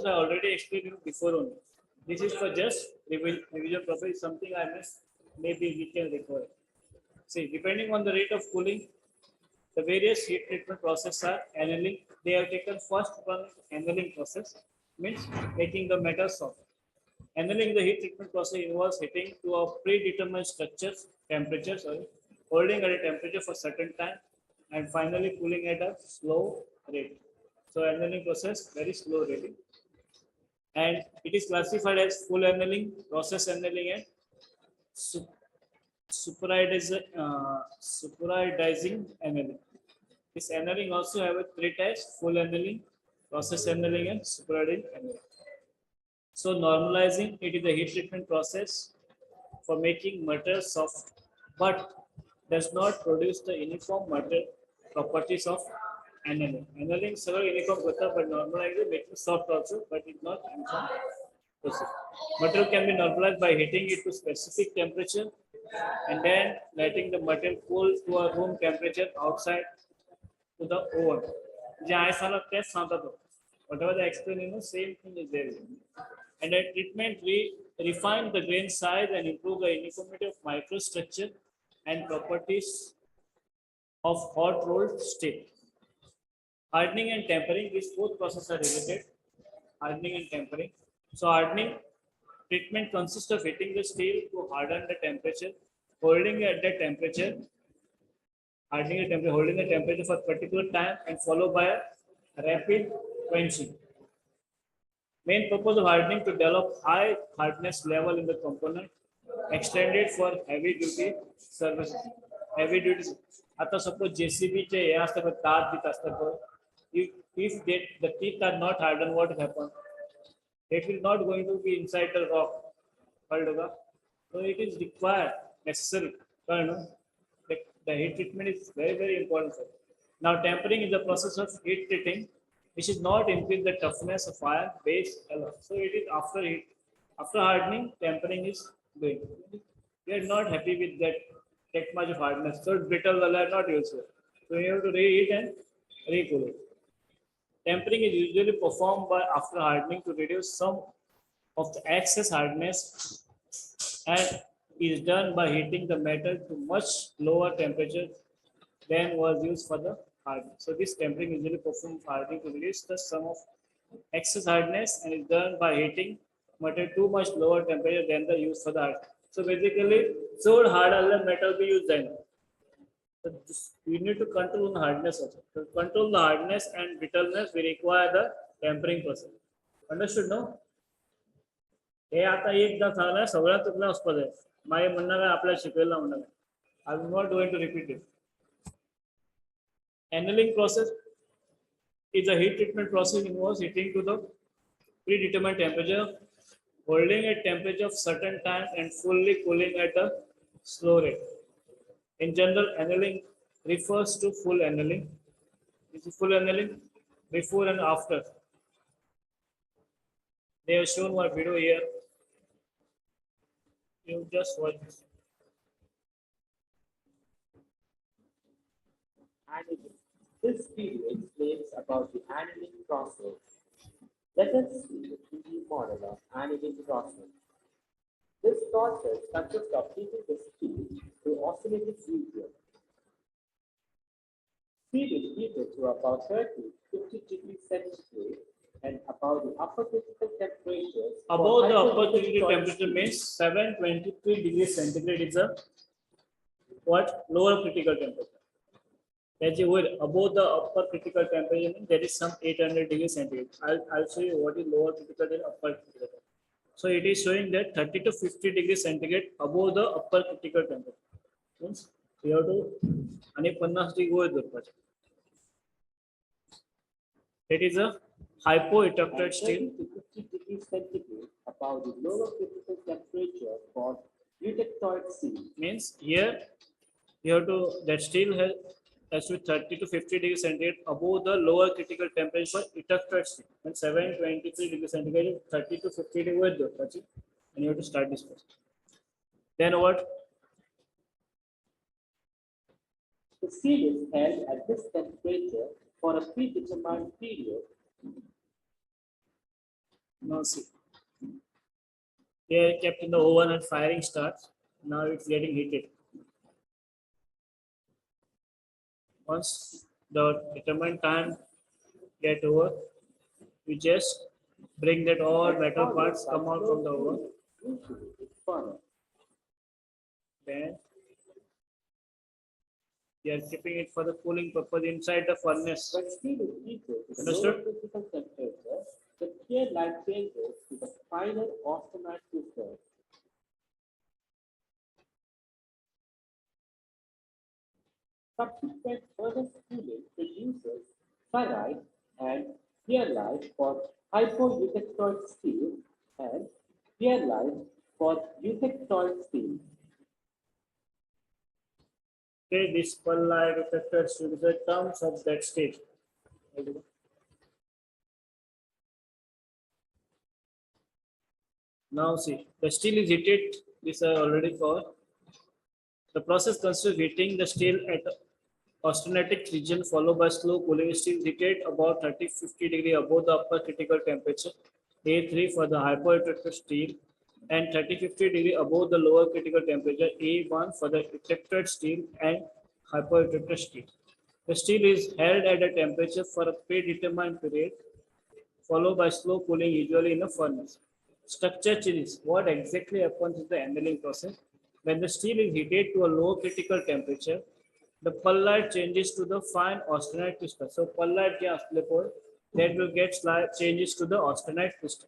process I already explained you before only. This is for just revision purpose. Something I missed, maybe we can recover. See, depending on the rate of cooling, the various heat treatment processes are annealing. They have taken first one annealing process, means making the metal soft. Annealing the heat treatment process involves heating to a predetermined temperature, holding at a temperature for certain time, and finally cooling at a slow rate. So annealing process very slow rate, and it is classified as full annealing, process annealing, and superidizing annealing. This annealing also have a three types: full annealing, process annealing, and superidizing annealing. So normalizing, it is a heat treatment process for making material soft, but does not produce the uniform material properties of annealing. Annealing several uniform but normalizing making soft also, but it's not uniform process. Material can be normalized by heating it to specific temperature and then letting the material cool to a room temperature outside to the oven. Whatever they explain, same thing is there. And a treatment refine the grain size and improve the uniformity of microstructure and properties of hot rolled steel. Hardening and tempering, these both processes are related. Hardening and tempering. So hardening treatment consists of heating the steel to harden the temperature, holding it at the temperature, holding the temperature for a particular time, and followed by a rapid quenching. Main purpose of hardening to develop high hardness level in the component, extended for heavy duty services. Heavy duty. आता suppose JCB चे हे असतं तार बीत असतं. If the teeth are not hardened, what happens? It will not going to be inside the rock. So it is required, necessary. The heat treatment is very, very important. Now tempering is the process of heat treating, which is not increase the toughness of iron base alone. So it is after heat, after hardening, tempering is doing. We are not happy with that much of hardness. So brittle are not useful. So you have to reheat and recool it. Tempering is usually performed by after hardening to reduce some of the excess hardness and is done by heating the metal to much lower temperature than was used for the hardening. So this tempering usually performed hardening to reduce the sum of excess hardness and is done by heating metal to much lower temperature than the use for the hardening. So basically, so hard metal be used then. So we need to control the hardness also. To control the hardness and brittleness, we require the tempering process. Understood, no? हे आता एकदा झालं सगळ्यात तुला स्पद आहे माझे म्हणणार आहे आपल्याला शिकवायला म्हणणार आहे I am not going to repeat it. Annealing process is a heat treatment process involves heating to the predetermined temperature, holding a temperature of certain time and fully cooling at a slow rate. In general, annealing refers to full annealing. This is full annealing before and after. They have shown one video here. You just watch this. Annealing. This video explains about the annealing process. Let us see the 3D model of annealing process. This process consists of heating the steel to oscillating region. Steel is heated to about 30-50 degrees centigrade and above the upper critical temperature. Above the upper critical temperature means 723 degrees centigrade is a what? Lower critical temperature. That is where above the upper critical temperature means there is some 800 degrees centigrade. I'll show you what is lower critical and upper critical. So it is showing that 30 to 50 degrees centigrade above the upper critical temperature. Means you have to and 50 degree it is a hypoeducted steel. 50 degrees centigrade above the lower critical temperature for eutectoid steel. Means here you have to that steel has to 30 to 50 degrees centigrade above the lower critical temperature for eutectoid steel. And 723 degrees centigrade 30 to 50 degrees and you have to start this process. Then what? The steel is held at this temperature for a predetermined period Now see, they are kept in the oven and firing starts. Now it's getting heated. Once the determined time get over, we just bring that all metal parts come out from the oven. Usually it's furnace. Then we are keeping it for the cooling purpose inside the furnace. When steel is heated to the Understood? lower critical temperature, the clear light changes to the finer austenite crystal. Subsequent furnace cooling produces ferrite and clear for hypoeutectoid steel and clear for eutectoid steel. Okay, this pearlite reflected is the terms of that stage. Now see, the steel is heated. This I already covered. The process consists of heating the steel at austenitic region followed by slow cooling. Steel is heated about 30-50 degree above the upper critical temperature A3 for the hypoelectric steel and 30-50 degree above the lower critical temperature A1 for the electric steel and hypoelectric steel. The steel is held at a temperature for a predetermined period followed by slow cooling, usually in a furnace. Structure changes. What exactly happens in the annealing process? When the steel is heated to a low critical temperature, the pearlite changes to the fine austenite crystal. So pearlite के असले पर that will get changes to the austenite crystal.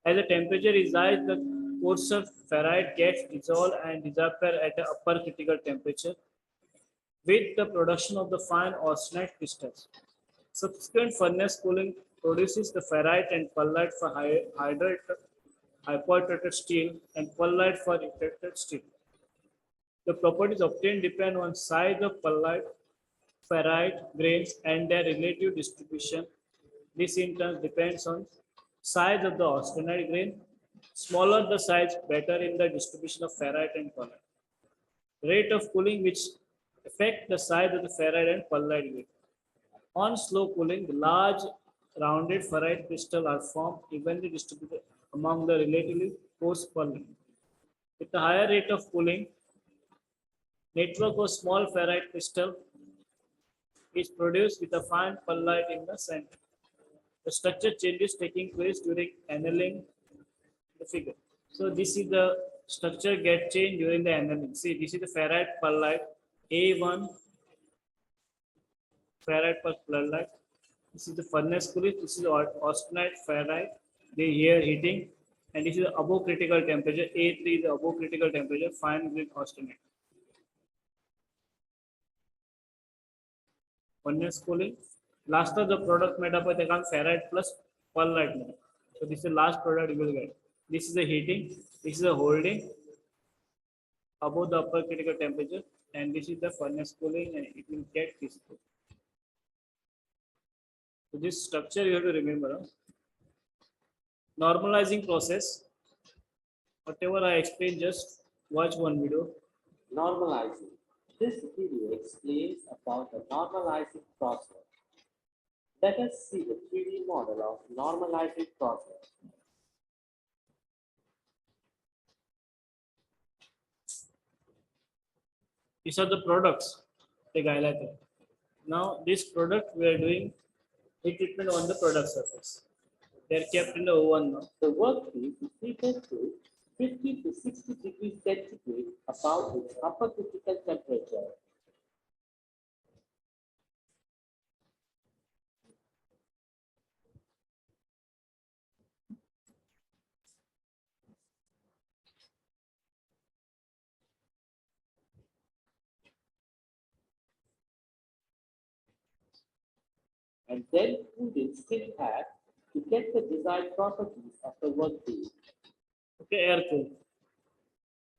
As the temperature is high, the coarser ferrite gets dissolved and disappear at the upper critical temperature with the production of the fine austenite crystals. Subsequent furnace cooling produces the ferrite and pearlite for hypoelectric steel and pearlite for electric steel. The properties obtained depend on size of pearlite, ferrite grains and their relative distribution. This in turn depends on size of the austenite grain. Smaller the size, better in the distribution of ferrite and pearlite. Rate of cooling which affect the size of the ferrite and pearlite grain. On slow cooling, the large rounded ferrite crystals are formed evenly distributed among the relatively coarse pearlite. With a higher rate of cooling, network of small ferrite crystal is produced with a fine pearlite in the center. The structure changes taking place during annealing the figure. So this is the structure get changed during the annealing. See, this is the ferrite pearlite A1 ferrite per pearlite. This is the furnace cooling. This is austenite ferrite. They here heating, and this is above critical temperature. A3 is above critical temperature. Fine grained austenite. Furnace cooling. Last of the product made up of the ferrite plus pearlite. So this is the last product you will get. This is the heating. This is the holding above the upper critical temperature, and this is the furnace cooling, and it will get this. So this structure you have to remember. Normalizing process. Whatever I explained, just watch one video. Normalizing. This video explains about the normalizing process. Let us see the 3D model of normalizing process. These are the products they highlighted. Now this product we are doing heat treatment on the product surface. They are kept in the oven now. The workpiece is heated to 50 to 60 degrees centigrade above its upper critical temperature. And then cooled in still air to get the desired properties of the workpiece. Okay, air cool.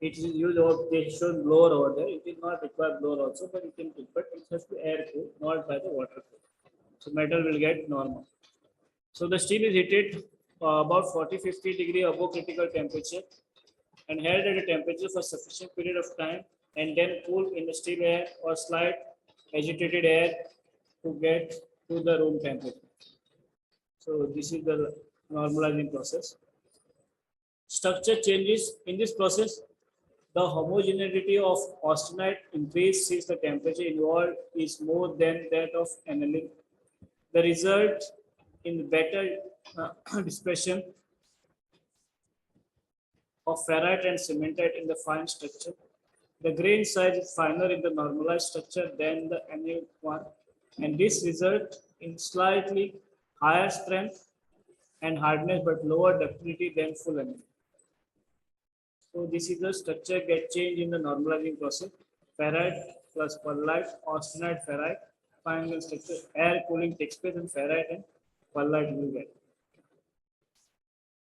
It is used over they shown blower over there. It is not require blower also, but it can cool. But it has to air cool, not by the water cool. So metal will get normal. So the steel is heated about 40-50 degree above critical temperature and held at a temperature for sufficient period of time and then cooled in the still air or slight agitated air to get to the room temperature. So this is the normalizing process. Structure changes in this process. The homogeneity of austenite increases since the temperature involved is more than that of annealing. The result in better dispersion of ferrite and cementite in the fine structure. The grain size is finer in the normalized structure than the annealed one, and this results in slightly higher strength and hardness but lower ductility than full annealing. So this is the structure get changed in the normalizing process. Ferrite plus pearlite, austenite ferrite, final structure, air cooling takes place in ferrite and pearlite will get.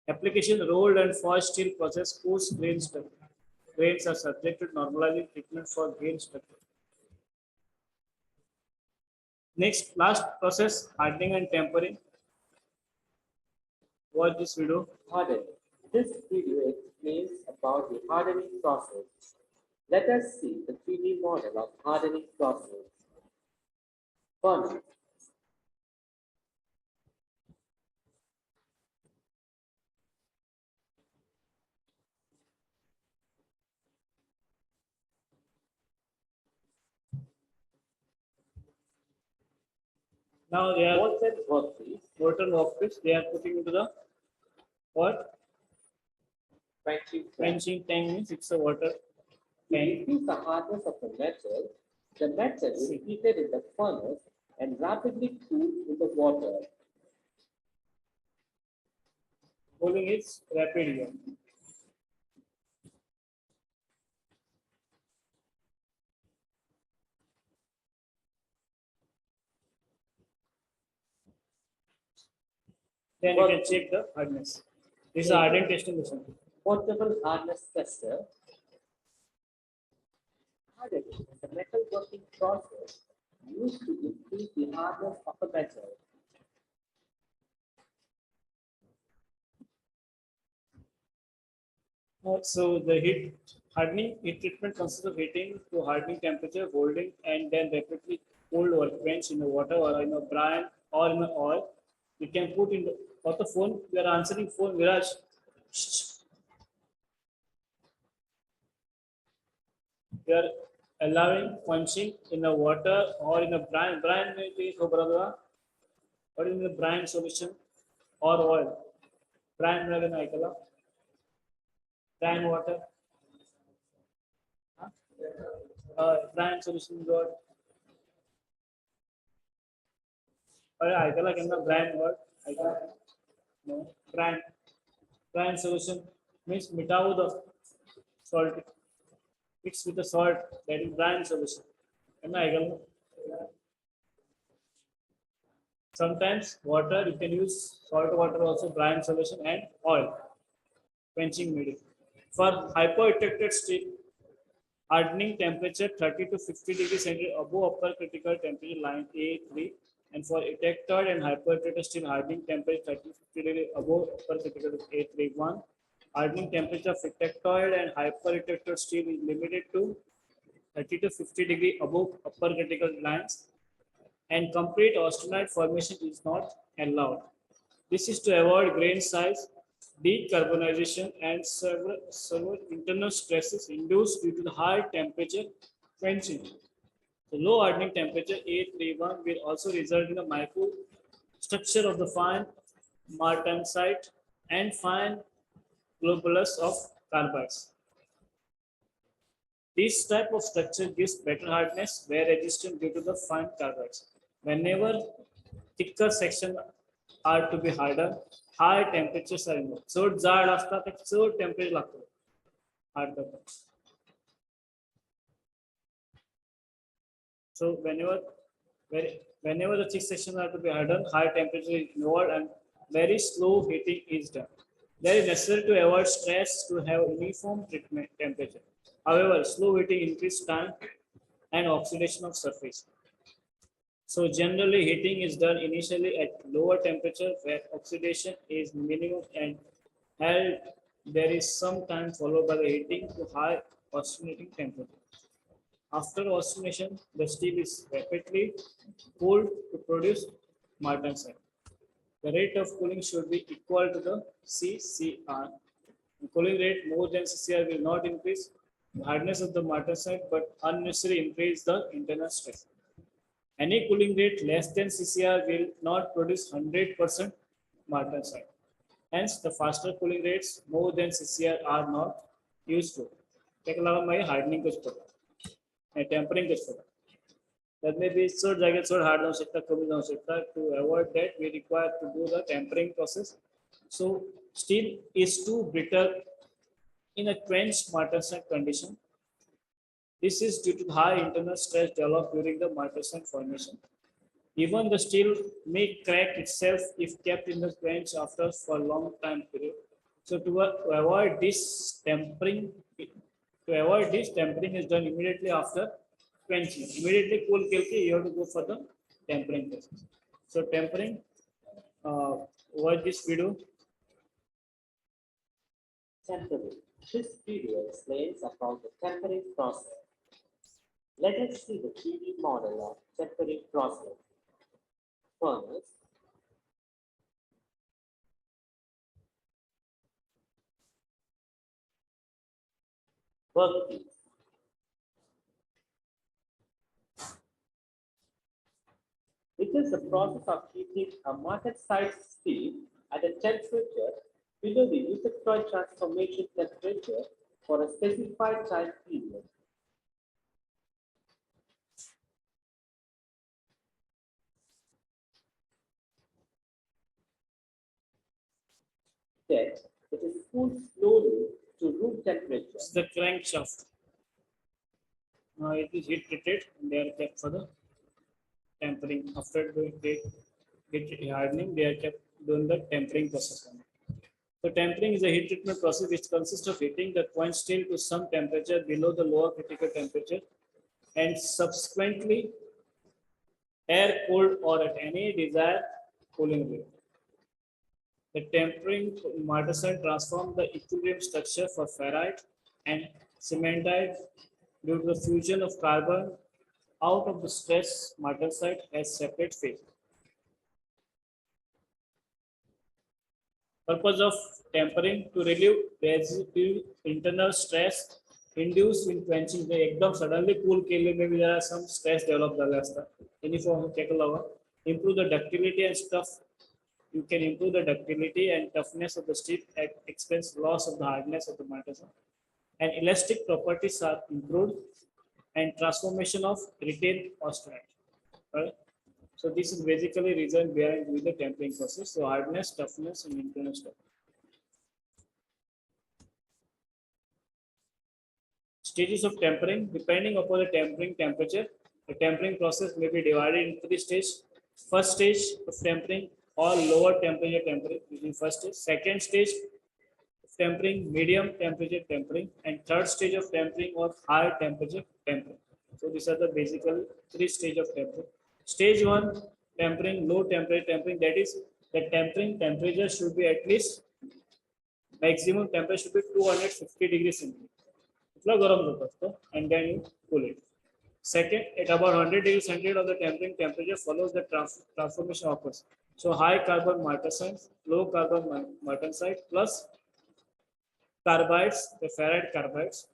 Application rolled and forged steel process post grain structure. Grains are subjected to normalizing treatment for grain structure. Next, last process, hardening and tempering. Watch this video. Hardening. This video explains about the hardening process. Let us see the 3D model of hardening process. Furnace. Now they are Molten workpiece. molten workpiece. They are putting into the what? Quenching tank means it's a water To tank. increase the hardness of the metal is heated in the furnace and rapidly cooled in the water. Cooling is rapid here. Then you can check the hardness. This is a hardening testing machine. Portable hardness tester. Hardening is a metal working process used to increase the hardness of a metal. So the heat hardening heat treatment consists of heating to hardening temperature, holding, and then rapidly cold workbench in the water or in a brine or in the oil. You can put in the what the phone. We are answering phone Viraj. We are allowing quenching in the water or in a brine. Brine may be or in the brine solution or oil. Brine brine water. Brine solution got. Can the brine word? No. Brine solution means mitao the salt mixed with the salt that is brine solution. Sometimes water you can use salt water also brine solution and oil quenching medium. For hyperheated steel, hardening temperature 30 to 50 degrees centigrade above upper critical temperature line A3, and for ejected and hyperheated steel, hardening temperature 30 to 50 degrees above upper critical A31. Hardening temperature of ejected and hyperheated steel is limited to 30 to 50 degrees above upper critical lines, and complete austenite formation is not allowed. This is to avoid grain size decarbonization and several internal stresses induced due to the high temperature quenching. The low hardening temperature A31 will also result in the microstructure of the fine martensite and fine globulus of carbides. This type of structure gives better hardness, wear resistance due to the fine carbides. Whenever thicker sections are to be hardened, high temperatures are involved. चढ जाड असतात तर चढ temperature लागतं hard करतात. So whenever the thick sections are to be hardened, high temperature is involved and very slow heating is done. There is necessary to avoid stress to have uniform treatment temperature. However, slow heating increases time and oxidation of surface. So generally heating is done initially at lower temperature where oxidation is minimum and held there is some time followed by the heating to high oxygenating temperature. After oxidation, the steel is rapidly cooled to produce martensite. The rate of cooling should be equal to the CCR. The cooling rate more than CCR will not increase the hardness of the martensite but unnecessarily increase the internal stress. Any cooling rate less than CCR will not produce 100% martensite. Hence, the faster cooling rates more than CCR are not useful. Take a hardening and tempering that may be so jagged, so hard to avoid that we require to do the tempering process. So steel is too brittle in a quenched martensite condition. This is due to the high internal stress developed during the martensite formation. Even the steel may crack itself if kept in the quench after for a long time period. So to avoid this tempering, tempering is done immediately after quenching. Immediately cool kilke, you have to go for the tempering process. So tempering, what this we do? Tempering. This video explains about the tempering process. Let us see the 3D model of tempering process. Furnace, workpiece. It is the process of heating a martensite steel at a temperature below the electron transformation temperature for a specified time period. Then it is cooled slowly to room temperature. It's the crankshaft. Now it is heat treated and they are kept for the tempering. After they get hardening, they are kept doing the tempering process. So tempering is a heat treatment process which consists of heating the quenched steel to some temperature below the lower critical temperature and subsequently air cooled or at any desired cooling rate. The tempering martensite transforms the equilibrium structure for ferrite and cementite due to the fusion of carbon out of the stress martensite has separate phase. Purpose of tempering to relieve residual internal stress induced in quenching. The एकदम suddenly cool केले में भी जरा some stress develop झाला असता. Any form of tackle होगा. Improve the ductility and stuff. You can improve the ductility and toughness of the steel at expense loss of the hardness of the martensite. And elastic properties are improved and transformation of retained austenite. Right? So this is basically reason behind doing the tempering process. So hardness, toughness, and internal stuff. Stages of tempering. Depending upon the tempering temperature, the tempering process may be divided into 3 stages. First stage of tempering or lower temperature tempering using first stage. Second stage of tempering, medium temperature tempering, and third stage of tempering or high temperature tempering. So these are the basically 3 stages of tempering. Stage 1 tempering, low temperature tempering, that is the tempering temperature should be at least maximum temperature should be 250 degrees centigrade. And then you cool it. Second, at about 100 degrees centigrade of the tempering temperature follows the transformation occurs. So high carbon martensite, low carbon martensite plus carbides, the ferrite carbides.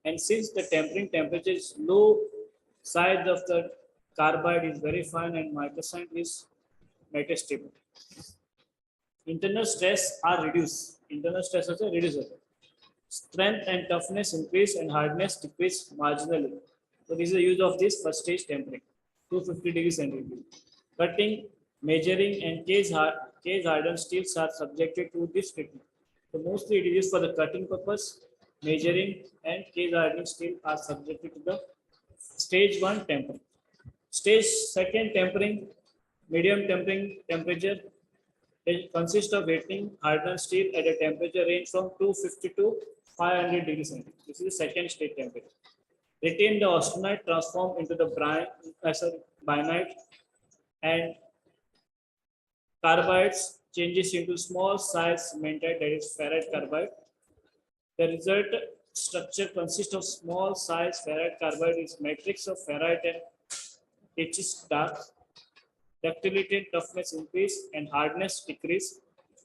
And since the tempering temperature is low, size of the carbide is very fine and martensite is metastable. Internal stress are reduced. Internal stress also reduces. Strength and toughness increase and hardness decrease marginally. So this is the use of this first stage tempering, 250 degrees centigrade. Cutting, measuring, and case hardened steels are subjected to this treatment. So mostly it is used for the cutting purpose. Measuring and case hardening steel are subjected to the stage 1 tempering. Stage 2 tempering, medium tempering temperature. It consists of heating hardened steel at a temperature range from 250 to 500 degrees centigrade. This is the second stage temperature. Retain the austenite transform into the bainite and carbides changes into small size cementite, that is ferrite carbide. The result structure consists of small size ferrite carbide is matrix of ferrite and pitch dark. ductility and toughness increase, and hardness decrease.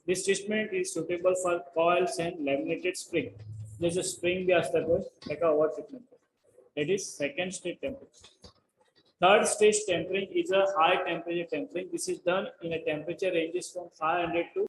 This treatment is suitable for coils and laminated spring. There's a spring भी असता है like a water treatment. That is second stage temperature. Third stage tempering is a high temperature tempering. This is done in a temperature ranges from 500 to